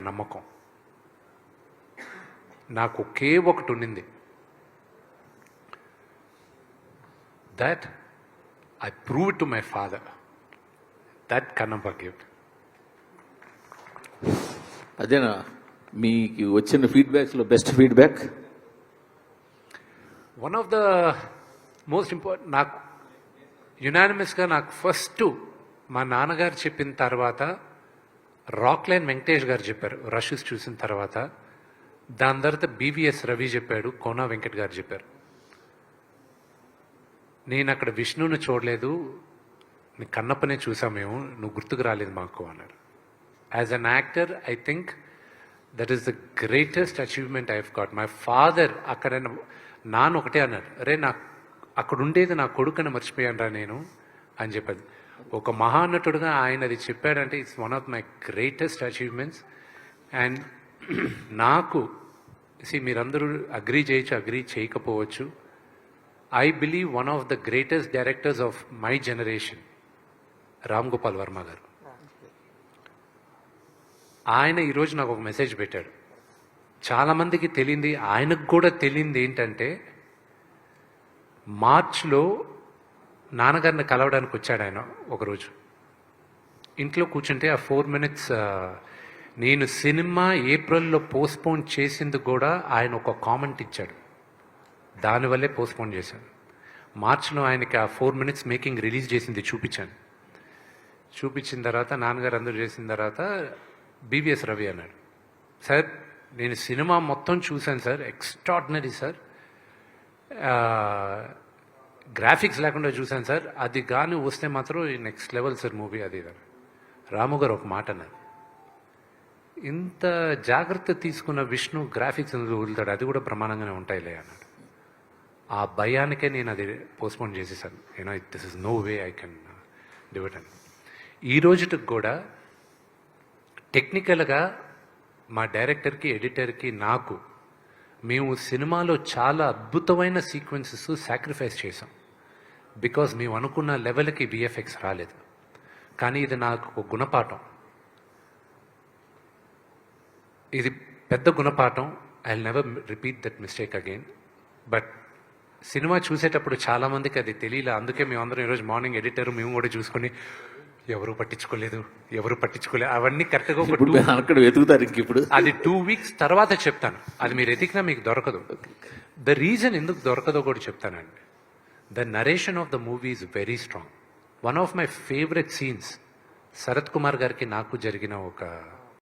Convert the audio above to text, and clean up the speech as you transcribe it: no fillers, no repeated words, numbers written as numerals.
నమ్మకం. నాకు ఒకే ఒకటి ఉండింది, that I prove it to my father. That Kannappa gift. అదేనా మీకు వచ్చిన ఫీడ్బ్యాక్స్లో best feedback? One of the most important, నాకు యునానిమస్గా నాకు ఫస్ట్ మా నాన్నగారు చెప్పిన తర్వాత రాక్లైన్ వెంకటేష్ గారు చెప్పారు రషెస్ చూసిన తర్వాత. దాని తర్వాత బీవీఎస్ రవి చెప్పాడు, కోనా వెంకట్ గారు చెప్పారు. నేను అక్కడ విష్ణువుని చూడలేదు, నీ కన్నప్పనే చూసాం మేము, నువ్వు గుర్తుకు రాలేదు మాకు అన్నారు. As an actor I think that is the greatest achievement I have got. My father అక్కడ నాన్న ఒకటే అన్నాడు, అరే నాకు అక్కడ ఉండేది నా కొడుకుని మర్చిపోయాను రా నేను అని చెప్పాడు. ఒక మహానటుడుగా ఆయన అది చెప్పాడంటే it's one of my greatest achievements. And నాకు మీరందరూ అగ్రీ చేయొచ్చు, అగ్రీ చేయకపోవచ్చు, I believe one of the greatest directors of my generation, Ram Gopal Varma గారు. ఆయన ఈరోజు నాకు ఒక మెసేజ్ పెట్టాడు. చాలామందికి తెలియంది, ఆయనకు కూడా తెలియంది ఏంటంటే, మార్చ్లో నాన్నగారిని కలవడానికి వచ్చాడు ఆయన ఒకరోజు. ఇంట్లో కూర్చుంటే ఆ 4 minutes నేను సినిమా ఏప్రిల్లో పోస్ట్పోన్ చేసింది కూడా ఆయన ఒక కామెంట్ ఇచ్చాడు, దానివల్లే పోస్ట్పోన్ చేశాను. మార్చిలో ఆయనకి ఆ 4 minutes మేకింగ్ రిలీజ్ చేసింది చూపించాను. చూపించిన తర్వాత నాన్నగారు అందరూ చేసిన తర్వాత బీవీఎస్ రవి అన్నాడు, సార్ నేను సినిమా మొత్తం చూశాను సార్, ఎక్స్ట్రాడినరీ సార్, గ్రాఫిక్స్ లేకుండా చూశాను సార్, అది కానీ వస్తే మాత్రం నెక్స్ట్ లెవెల్ సార్ మూవీ అది. రాము గారు ఒక మాట అన్నారు, ఇంత జాగ్రత్త తీసుకున్న విష్ణు గ్రాఫిక్స్ ఎందుకు వదులుతాడు, అది కూడా ప్రమాణంగానే ఉంటాయిలే అన్నాడు. ఆ భయానికే నేను అది పోస్ట్పోన్ చేసేసాను. This is no way I can do it అని. ఈ రోజుకి కూడా టెక్నికల్గా మా డైరెక్టర్కి, ఎడిటర్కి, నాకు మేము సినిమాలో చాలా అద్భుతమైన సీక్వెన్సెస్ సాక్రిఫైస్ చేసాం. బికాజ్ మేము అనుకున్న లెవెల్కి విఎఫ్ఎక్స్ రాలేదు. కానీ ఇది నాకు ఒక గుణపాఠం, ఇది పెద్ద గుణపాఠం. I will never repeat that mistake again. But cinema చూసేటప్పుడు చాలామందికి అది తెలియలే. అందుకే మేమందరం ఈరోజు మార్నింగ్ ఎడిటర్ మేము కూడా చూసుకొని ఎవరు పట్టించుకోలేదు అవన్నీ కరెక్ట్గా అక్కడ వెతుకుతారు. ఇంక ఇప్పుడు అది 2 weeks తర్వాత చెప్తాను. అది మీరు ఎతికినా మీకు దొరకదు. ద రీజన్ ఎందుకు దొరకదో కూడా చెప్తానండి. The narration of the movie is very strong. One of my favourite scenes Sarath Kumar గారికి నాకు జరిగిన ఒక